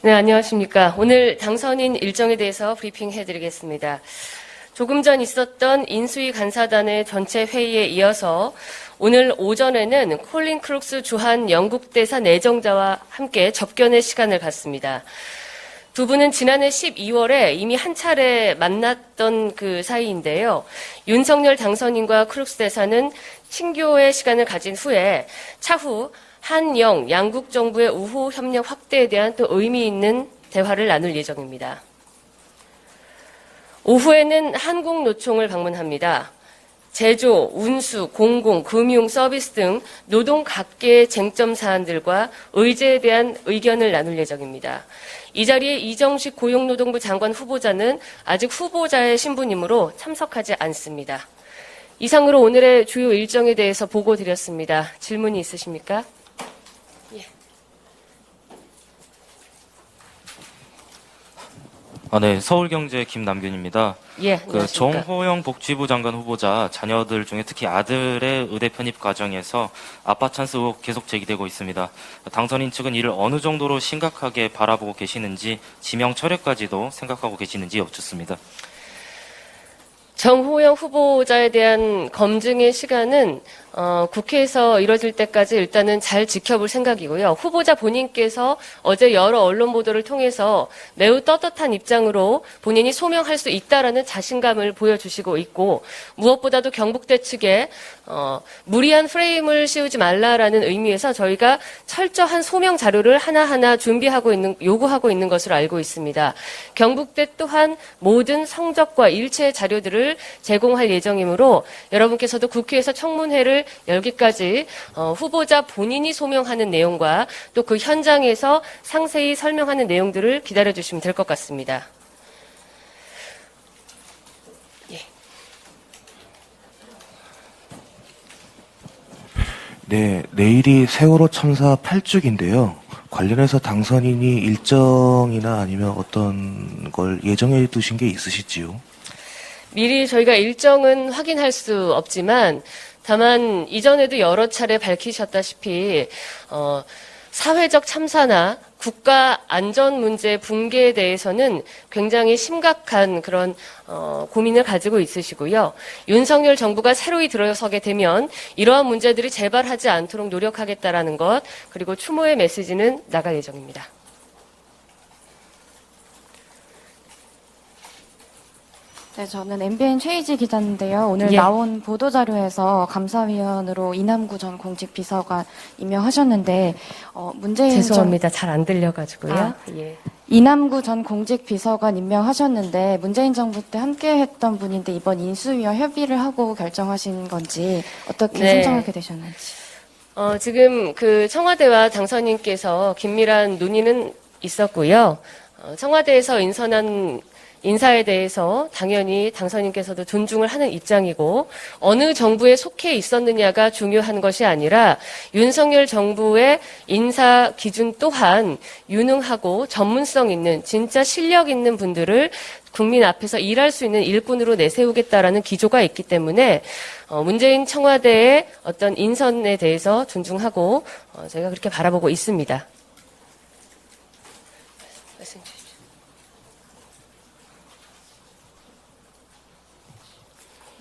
네, 안녕하십니까. 오늘 당선인 일정에 대해서 브리핑해드리겠습니다. 조금 전 있었던 인수위 간사단의 전체 회의에 이어서 오늘 오전에는 콜린 크룩스 주한 영국 대사 내정자와 함께 접견의 시간을 갖습니다. 두 분은 지난해 12월에 이미 한 차례 만났던 그 사이인데요. 윤석열 당선인과 크룩스 대사는 친교의 시간을 가진 후에 차후 한영 양국 정부의 우호 협력 확대에 대한 또 의미 있는 대화를 나눌 예정입니다. 오후에는 한국노총을 방문합니다. 제조, 운수, 공공, 금융, 서비스 등 노동 각계의 쟁점 사안들과 의제에 대한 의견을 나눌 예정입니다. 이 자리에 이정식 고용노동부 장관 후보자는 아직 후보자의 신분이므로 참석하지 않습니다. 이상으로 오늘의 주요 일정에 대해서 보고 드렸습니다. 질문이 있으십니까? 예. 네, 서울경제 김남균입니다. 예, 안녕하십니까. 정호영 복지부 장관 후보자 자녀들 중에 특히 아들의 의대 편입 과정에서 아빠 찬스 의혹 계속 제기되고 있습니다. 당선인 측은 이를 어느 정도로 심각하게 바라보고 계시는지 지명 철회까지도 생각하고 계시는지 여쭙습니다. 정호영 후보자에 대한 검증의 시간은 국회에서 이뤄질 때까지 일단은 잘 지켜볼 생각이고요. 후보자 본인께서 어제 여러 언론 보도를 통해서 매우 떳떳한 입장으로 본인이 소명할 수 있다라는 자신감을 보여주시고 있고, 무엇보다도 경북대 측에 무리한 프레임을 씌우지 말라라는 의미에서 저희가 철저한 소명 자료를 하나하나 요구하고 있는 것으로 알고 있습니다. 경북대 또한 모든 성적과 일체 자료들을 제공할 예정이므로 여러분께서도 국회에서 청문회를 열기까지 후보자 본인이 소명하는 내용과 또 그 현장에서 상세히 설명하는 내용들을 기다려주시면 될 것 같습니다. 예. 네, 내일이 세월호 참사 8주기인데요. 관련해서 당선인이 일정이나 아니면 어떤 걸 예정해 두신 게 있으실지요? 미리 저희가 일정은 확인할 수 없지만 다만 이전에도 여러 차례 밝히셨다시피 사회적 참사나 국가 안전 문제 붕괴에 대해서는 굉장히 심각한 그런 고민을 가지고 있으시고요. 윤석열 정부가 새로이 들어서게 되면 이러한 문제들이 재발하지 않도록 노력하겠다라는 것, 그리고 추모의 메시지는 나갈 예정입니다. 네, 저는 MBN 최희지 기자인데요. 오늘 예. 나온 보도자료에서 감사위원으로 이남구 전 공직비서관 임명하셨는데 문재인 죄송합니다. 잘 안 들려가지고요. 예. 이남구 전 공직비서관 임명하셨는데 문재인 정부 때 함께했던 분인데 이번 인수위와 협의를 하고 결정하신 건지 어떻게 네. 선정하게 되셨는지. 지금 그 청와대와 당선인께서 긴밀한 논의는 있었고요. 청와대에서 인선한 인사에 대해서 당연히 당선인께서도 존중을 하는 입장이고, 어느 정부에 속해 있었느냐가 중요한 것이 아니라 윤석열 정부의 인사 기준 또한 유능하고 전문성 있는 진짜 실력 있는 분들을 국민 앞에서 일할 수 있는 일꾼으로 내세우겠다라는 기조가 있기 때문에 문재인 청와대의 어떤 인선에 대해서 존중하고 저희가 그렇게 바라보고 있습니다. 말씀 주십시오.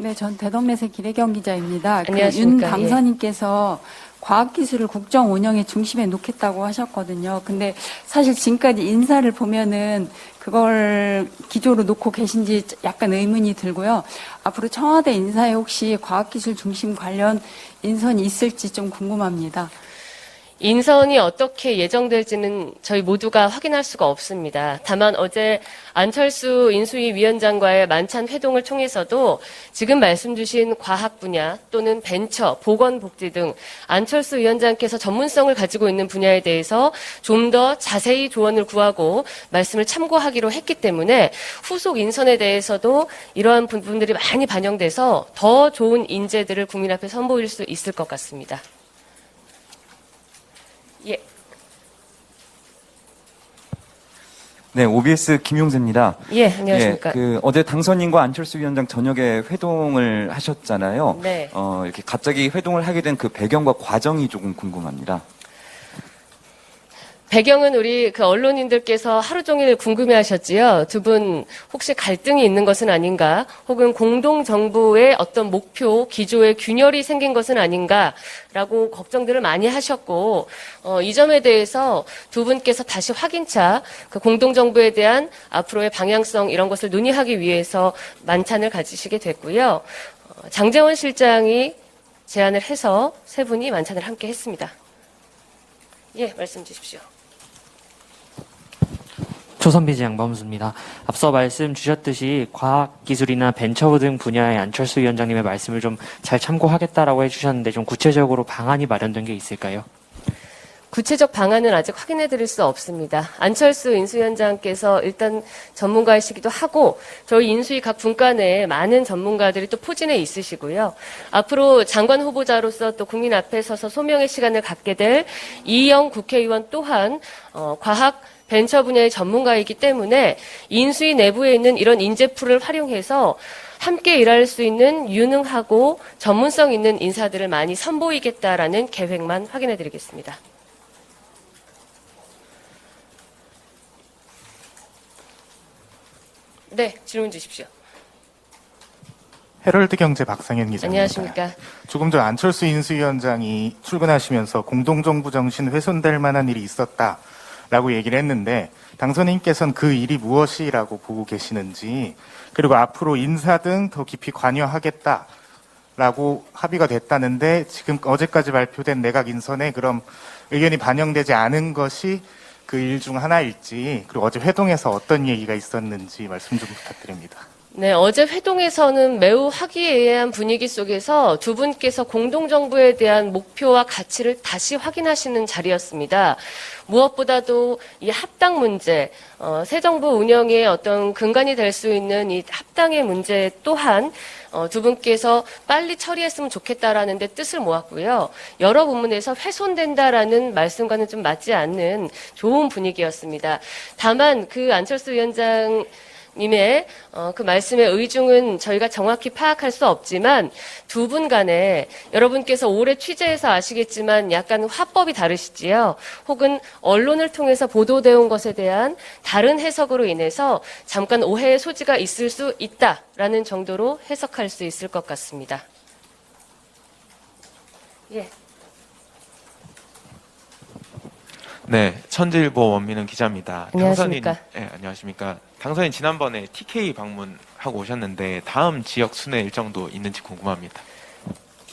네, 전 대덕매세 기래경 기자입니다. 윤 안녕하십니까. 당선인께서 과학기술을 국정 운영의 중심에 놓겠다고 하셨거든요. 근데 사실 지금까지 인사를 보면은 그걸 기조로 놓고 계신지 약간 의문이 들고요. 앞으로 청와대 인사에 혹시 과학기술 중심 관련 인선이 있을지 좀 궁금합니다. 인선이 어떻게 예정될지는 저희 모두가 확인할 수가 없습니다. 다만 어제 안철수 인수위 위원장과의 만찬 회동을 통해서도 지금 말씀 주신 과학 분야 또는 벤처, 보건복지 등 안철수 위원장께서 전문성을 가지고 있는 분야에 대해서 좀 더 자세히 조언을 구하고 말씀을 참고하기로 했기 때문에 후속 인선에 대해서도 이러한 부분들이 많이 반영돼서 더 좋은 인재들을 국민 앞에 선보일 수 있을 것 같습니다. 예. 네, OBS 김용세입니다. 예, 안녕하십니까. 어제 당선인과 안철수 위원장 저녁에 회동을 하셨잖아요. 네. 이렇게 갑자기 회동을 하게 된 그 배경과 과정이 조금 궁금합니다. 배경은 우리 그 언론인들께서 하루 종일 궁금해하셨지요. 두 분 혹시 갈등이 있는 것은 아닌가, 혹은 공동 정부의 어떤 목표 기조에 균열이 생긴 것은 아닌가라고 걱정들을 많이 하셨고, 이 점에 대해서 두 분께서 다시 확인차 그 공동 정부에 대한 앞으로의 방향성 이런 것을 논의하기 위해서 만찬을 가지시게 됐고요. 장제원 실장이 제안을 해서 세 분이 만찬을 함께 했습니다. 예, 말씀 주십시오. 조선비즈 양범수입니다. 앞서 말씀 주셨듯이 과학기술이나 벤처 등 분야의 안철수 위원장님의 말씀을 좀 잘 참고하겠다라고 해주셨는데 좀 구체적으로 방안이 마련된 게 있을까요? 구체적 방안은 아직 확인해 드릴 수 없습니다. 안철수 인수위원장께서 일단 전문가이시기도 하고 저희 인수위 각 분과 내에 많은 전문가들이 또 포진해 있으시고요. 앞으로 장관 후보자로서 또 국민 앞에 서서 소명의 시간을 갖게 될 이영 국회의원 또한 과학 벤처 분야의 전문가이기 때문에 인수위 내부에 있는 이런 인재풀을 활용해서 함께 일할 수 있는 유능하고 전문성 있는 인사들을 많이 선보이겠다라는 계획만 확인해 드리겠습니다. 네, 질문 주십시오. 헤럴드 경제 박상현 기자입니다. 안녕하십니까. 조금 전 안철수 인수위원장이 출근하시면서 공동정부 정신 훼손될 만한 일이 있었다라고 얘기를 했는데 당선인께서는 그 일이 무엇이라고 보고 계시는지, 그리고 앞으로 인사 등 더 깊이 관여하겠다라고 합의가 됐다는데 지금 어제까지 발표된 내각 인선에 그럼 의견이 반영되지 않은 것이 그 일 중 하나일지, 그리고 어제 회동에서 어떤 얘기가 있었는지 말씀 좀 부탁드립니다. 네, 어제 회동에서는 매우 화기애애한 분위기 속에서 두 분께서 공동정부에 대한 목표와 가치를 다시 확인하시는 자리였습니다. 무엇보다도 이 합당 문제, 새 정부 운영의 어떤 근간이 될 수 있는 이 합당의 문제 또한 두 분께서 빨리 처리했으면 좋겠다라는 데 뜻을 모았고요. 여러 부문에서 훼손된다라는 말씀과는 좀 맞지 않는 좋은 분위기였습니다. 다만 그 안철수 위원장 님의 그 말씀의 의중은 저희가 정확히 파악할 수 없지만 두 분 간에 여러분께서 오래 취재해서 아시겠지만 약간 화법이 다르시지요. 혹은 언론을 통해서 보도되어 온 것에 대한 다른 해석으로 인해서 잠깐 오해의 소지가 있을 수 있다라는 정도로 해석할 수 있을 것 같습니다. 예. 네, 천재일보 원민은 기자입니다. 안녕하십니까. 안녕하십니까. 당선인 지난번에 TK 방문하고 오셨는데 다음 지역 순회 일정도 있는지 궁금합니다.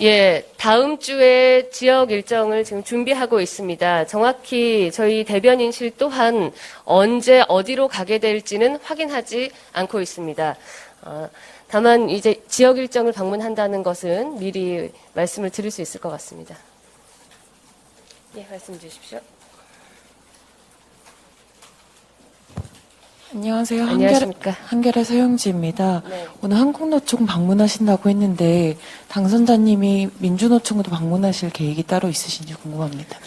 예, 다음 주에 지역 일정을 지금 준비하고 있습니다. 정확히 저희 대변인실 또한 언제 어디로 가게 될지는 확인하지 않고 있습니다. 다만 이제 지역 일정을 방문한다는 것은 미리 말씀을 드릴 수 있을 것 같습니다. 예, 말씀 주십시오. 안녕하세요. 안녕하십니까. 한겨레 서영지입니다. 네. 오늘 한국노총 방문하신다고 했는데 당선자님이 민주노총도 방문하실 계획이 따로 있으신지 궁금합니다.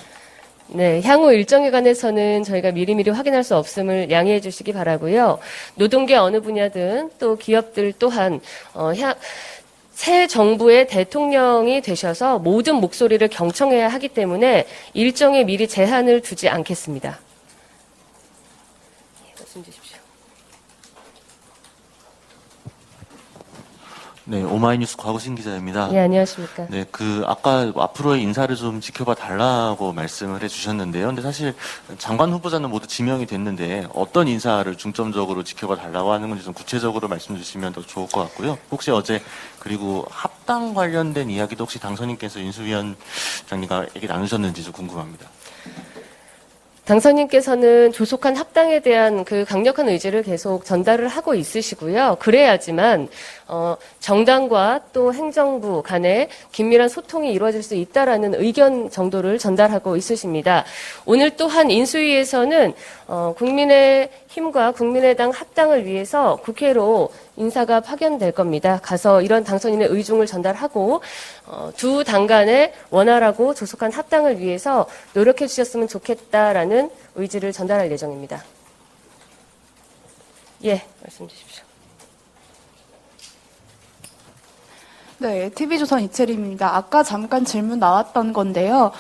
네, 향후 일정에 관해서는 저희가 미리미리 확인할 수 없음을 양해해 주시기 바라고요. 노동계 어느 분야든 또 기업들 또한 새 정부의 대통령이 되셔서 모든 목소리를 경청해야 하기 때문에 일정에 미리 제한을 두지 않겠습니다. 말씀 주십시오. 네, 오마이뉴스 과구신 기자입니다. 예, 안녕하십니까. 네, 아까 앞으로의 인사를 좀 지켜봐 달라고 말씀을 해주셨는데요. 근데 사실 장관 후보자는 모두 지명이 됐는데 어떤 인사를 중점적으로 지켜봐 달라고 하는 건지 좀 구체적으로 말씀 주시면 더 좋을 것 같고요. 혹시 어제 그리고 합당 관련된 이야기도 혹시 당선인께서 인수위원장님과 얘기 나누셨는지 좀 궁금합니다. 당선인께서는 조속한 합당에 대한 그 강력한 의지를 계속 전달을 하고 있으시고요. 그래야지만 정당과 또 행정부 간에 긴밀한 소통이 이루어질 수 있다라는 의견 정도를 전달하고 있으십니다. 오늘 또한 인수위에서는 국민의힘과 국민의당 합당을 위해서 국회로 인사가 파견될 겁니다. 가서 이런 당선인의 의중을 전달하고 두 당 간의 원활하고 조속한 합당을 위해서 노력해 주셨으면 좋겠다라는 의지를 전달할 예정입니다. 예, 말씀 주십시오. 네, TV조선 이채림입니다. 아까 잠깐 질문 나왔던 건데요.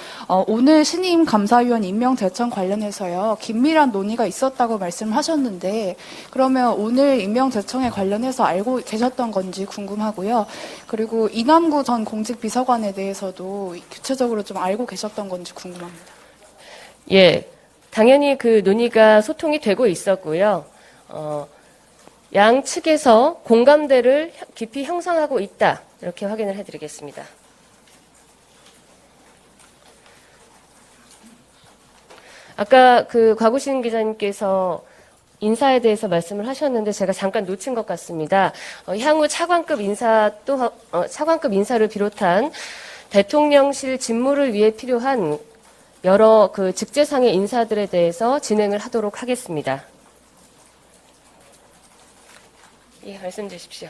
오늘 신임 감사위원 임명 대청 관련해서요. 긴밀한 논의가 있었다고 말씀하셨는데 그러면 오늘 임명 대청에 관련해서 알고 계셨던 건지 궁금하고요. 그리고 이남구 전 공직비서관에 대해서도 구체적으로 좀 알고 계셨던 건지 궁금합니다. 예, 당연히 그 논의가 소통이 되고 있었고요. 양 측에서 공감대를 깊이 형성하고 있다. 이렇게 확인을 해드리겠습니다. 아까 그 곽우신 기자님께서 인사에 대해서 말씀을 하셨는데 제가 잠깐 놓친 것 같습니다. 향후 차관급 인사를 비롯한 대통령실 직무를 위해 필요한 여러 그 직제상의 인사들에 대해서 진행을 하도록 하겠습니다. 예, 말씀 주십시오.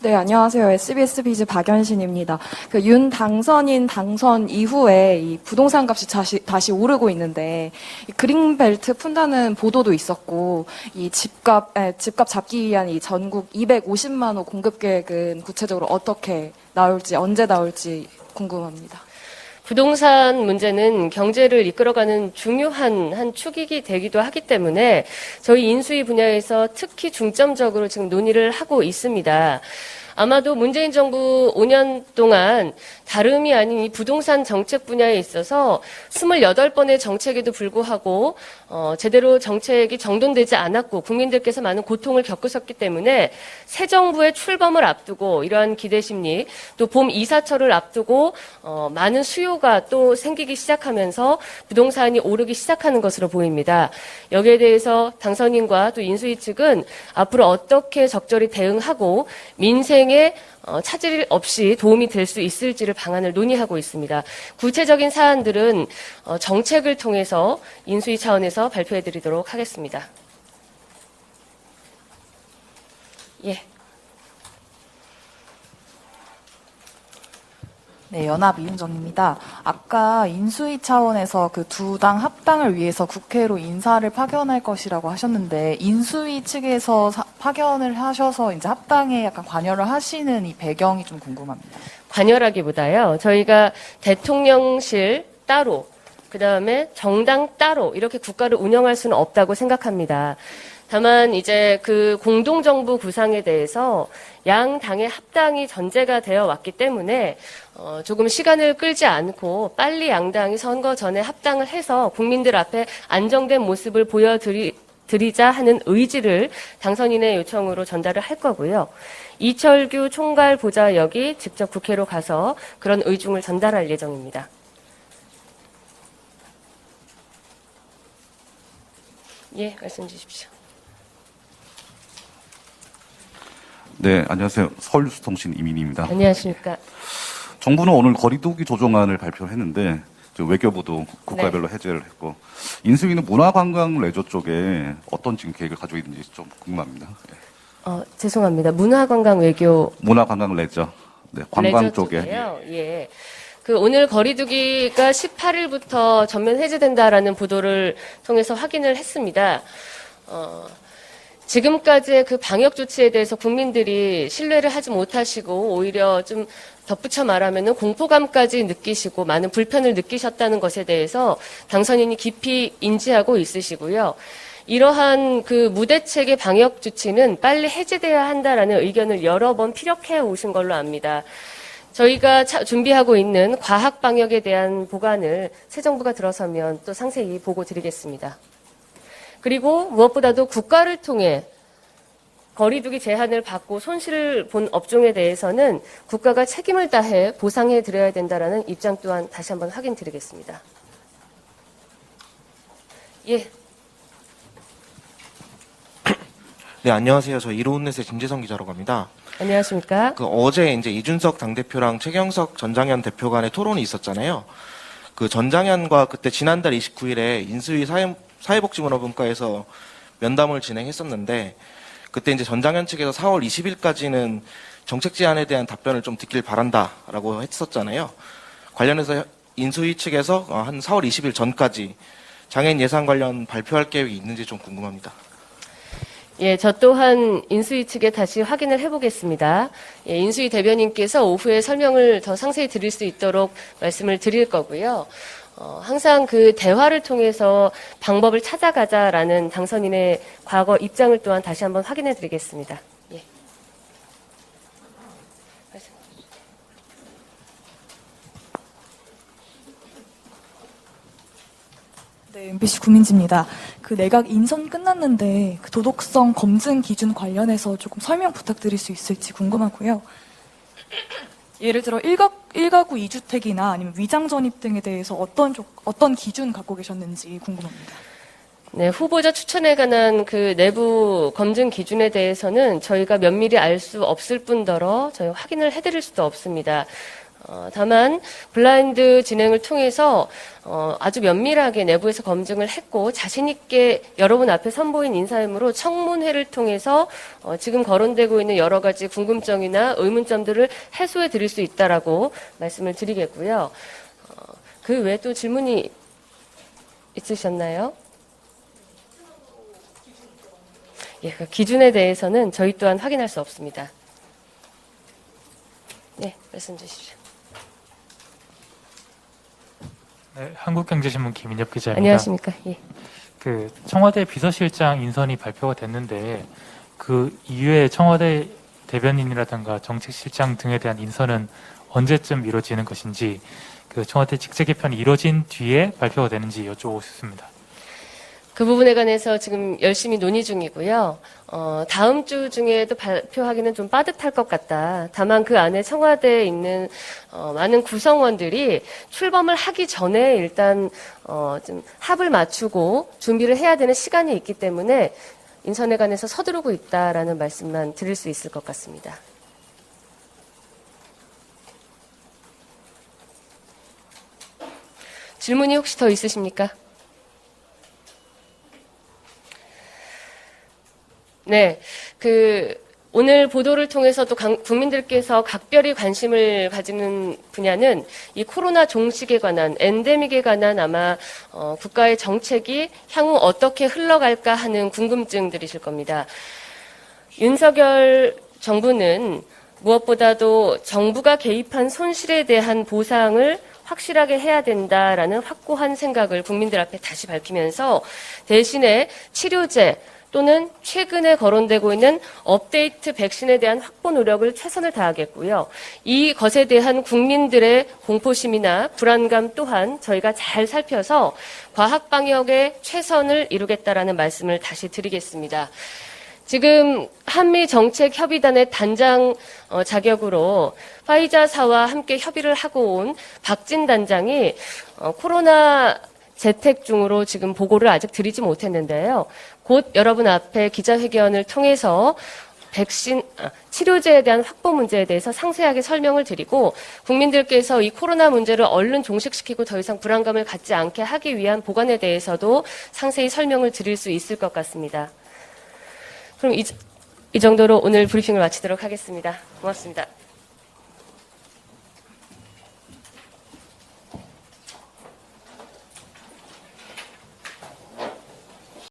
네, 안녕하세요. SBS 비즈 박연신입니다. 그 윤 당선인 당선 이후에 이 부동산 값이 다시 오르고 있는데 이 그린벨트 푼다는 보도도 있었고 이 집값 잡기 위한 이 전국 250만 호 공급 계획은 구체적으로 어떻게 나올지 언제 나올지 궁금합니다. 부동산 문제는 경제를 이끌어가는 중요한 한 축이 되기도 하기 때문에 저희 인수위 분야에서 특히 중점적으로 지금 논의를 하고 있습니다. 아마도 문재인 정부 5년 동안 다름이 아닌 이 부동산 정책 분야에 있어서 28번의 정책에도 불구하고 제대로 정책이 정돈되지 않았고 국민들께서 많은 고통을 겪으셨기 때문에 새 정부의 출범을 앞두고 이러한 기대 심리 또 봄 이사철을 앞두고 많은 수요가 또 생기기 시작하면서 부동산이 오르기 시작하는 것으로 보입니다. 여기에 대해서 당선인과 또 인수위 측은 앞으로 어떻게 적절히 대응하고 민생에 차질 없이 도움이 될 수 있을지를 방안을 논의하고 있습니다. 구체적인 사안들은 정책을 통해서 인수위 차원에서 발표해드리도록 하겠습니다. 예. 네, 연합 이윤정입니다. 아까 인수위 차원에서 그 두 당 합당을 위해서 국회로 인사를 파견할 것이라고 하셨는데 인수위 측에서 파견을 하셔서 이제 합당에 약간 관여를 하시는 이 배경이 좀 궁금합니다. 관여라기보다요. 저희가 대통령실 따로 그다음에 정당 따로 이렇게 국가를 운영할 수는 없다고 생각합니다. 다만 이제 그 공동정부 구상에 대해서 양 당의 합당이 전제가 되어 왔기 때문에 조금 시간을 끌지 않고 빨리 양당이 선거 전에 합당을 해서 국민들 앞에 안정된 모습을 보여드리자 하는 의지를 당선인의 요청으로 전달을 할 거고요. 이철규 총괄 보좌역이 직접 국회로 가서 그런 의중을 전달할 예정입니다. 예, 말씀 주십시오. 네, 안녕하세요. 서울뉴스통신 이민희입니다. 안녕하십니까. 정부는 오늘 거리두기 조정안을 발표했는데 외교부도 국가별로 해제를 했고 인수위는 문화관광 레저 쪽에 어떤 지금 계획을 가지고 있는지 좀 궁금합니다. 죄송합니다. 문화관광 외교. 문화관광 레저. 네, 관광 레저 쪽에. 쪽이에요. 예. 그 오늘 거리두기가 18일부터 전면 해제된다라는 보도를 통해서 확인을 했습니다. 지금까지의 그 방역 조치에 대해서 국민들이 신뢰를 하지 못하시고 오히려 좀 덧붙여 말하면은 공포감까지 느끼시고 많은 불편을 느끼셨다는 것에 대해서 당선인이 깊이 인지하고 있으시고요. 이러한 그 무대책의 방역 조치는 빨리 해제돼야 한다라는 의견을 여러 번 피력해 오신 걸로 압니다. 저희가 준비하고 있는 과학 방역에 대한 보관을 새 정부가 들어서면 또 상세히 보고 드리겠습니다. 그리고 무엇보다도 국가를 통해 거리두기 제한을 받고 손실을 본 업종에 대해서는 국가가 책임을 다해 보상해 드려야 된다라는 입장 또한 다시 한번 확인드리겠습니다. 예. 네, 안녕하세요. 저 이로운넷의 김재성 기자라고 합니다. 안녕하십니까. 어제 이제 이준석 당대표랑 최경석 전장현 대표 간의 토론이 있었잖아요. 그 전장현과 그때 지난달 29일에 인수위 사회복지문화분과에서 면담을 진행했었는데 그때 이제 전장현 측에서 4월 20일까지는 정책 제안에 대한 답변을 좀 듣길 바란다라고 했었잖아요. 관련해서 인수위 측에서 한 4월 20일 전까지 장애인 예산 관련 발표할 계획이 있는지 좀 궁금합니다. 예, 저 또한 인수위 측에 다시 확인을 해보겠습니다. 예, 인수위 대변인께서 오후에 설명을 더 상세히 드릴 수 있도록 말씀을 드릴 거고요. 항상 그 대화를 통해서 방법을 찾아가자라는 당선인의 과거 입장을 또한 다시 한번 확인해 드리겠습니다. 예. 네, MBC 구민지입니다. 그 내각 인선 끝났는데 그 도덕성 검증 기준 관련해서 조금 설명 부탁드릴 수 있을지 궁금하고요. 예를 들어 1가구 2주택이나 아니면 위장 전입 등에 대해서 어떤 기준 갖고 계셨는지 궁금합니다. 네, 후보자 추천에 관한 그 내부 검증 기준에 대해서는 저희가 면밀히 알 수 없을 뿐더러 저희 확인을 해드릴 수도 없습니다. 다만 블라인드 진행을 통해서 아주 면밀하게 내부에서 검증을 했고 자신 있게 여러분 앞에 선보인 인사이므로 청문회를 통해서 지금 거론되고 있는 여러 가지 궁금점이나 의문점들을 해소해 드릴 수 있다라고 말씀을 드리겠고요. 그 외에 또 질문이 있으셨나요? 예, 그 기준에 대해서는 저희 또한 확인할 수 없습니다. 네, 말씀 주십시오. 네, 한국경제신문 김인엽 기자입니다. 안녕하십니까? 예. 그 청와대 비서실장 인선이 발표가 됐는데 그 이후에 청와대 대변인이라든가 정책실장 등에 대한 인선은 언제쯤 이루어지는 것인지, 그 청와대 직제 개편이 이루어진 뒤에 발표가 되는지 여쭤보고 싶습니다. 그 부분에 관해서 지금 열심히 논의 중이고요. 다음 주 중에도 발표하기는 좀 빠듯할 것 같다. 다만 그 안에 청와대에 있는 많은 구성원들이 출범을 하기 전에 일단 좀 합을 맞추고 준비를 해야 되는 시간이 있기 때문에 인선에 관해서 서두르고 있다라는 말씀만 드릴 수 있을 것 같습니다. 질문이 혹시 더 있으십니까? 네, 오늘 보도를 통해서 또 국민들께서 각별히 관심을 가지는 분야는 이 코로나 종식에 관한, 엔데믹에 관한 아마 국가의 정책이 향후 어떻게 흘러갈까 하는 궁금증들이실 겁니다. 윤석열 정부는 무엇보다도 정부가 개입한 손실에 대한 보상을 확실하게 해야 된다라는 확고한 생각을 국민들 앞에 다시 밝히면서 대신에 치료제, 또는 최근에 거론되고 있는 업데이트 백신에 대한 확보 노력을 최선을 다하겠고요. 이 것에 대한 국민들의 공포심이나 불안감 또한 저희가 잘 살펴서 과학 방역에 최선을 이루겠다라는 말씀을 다시 드리겠습니다. 지금 한미정책협의단의 단장 자격으로 화이자사와 함께 협의를 하고 온 박진 단장이 코로나 재택 중으로 지금 보고를 아직 드리지 못했는데요. 곧 여러분 앞에 기자회견을 통해서 치료제에 대한 확보 문제에 대해서 상세하게 설명을 드리고 국민들께서 이 코로나 문제를 얼른 종식시키고 더 이상 불안감을 갖지 않게 하기 위한 보관에 대해서도 상세히 설명을 드릴 수 있을 것 같습니다. 그럼 이 정도로 오늘 브리핑을 마치도록 하겠습니다. 고맙습니다.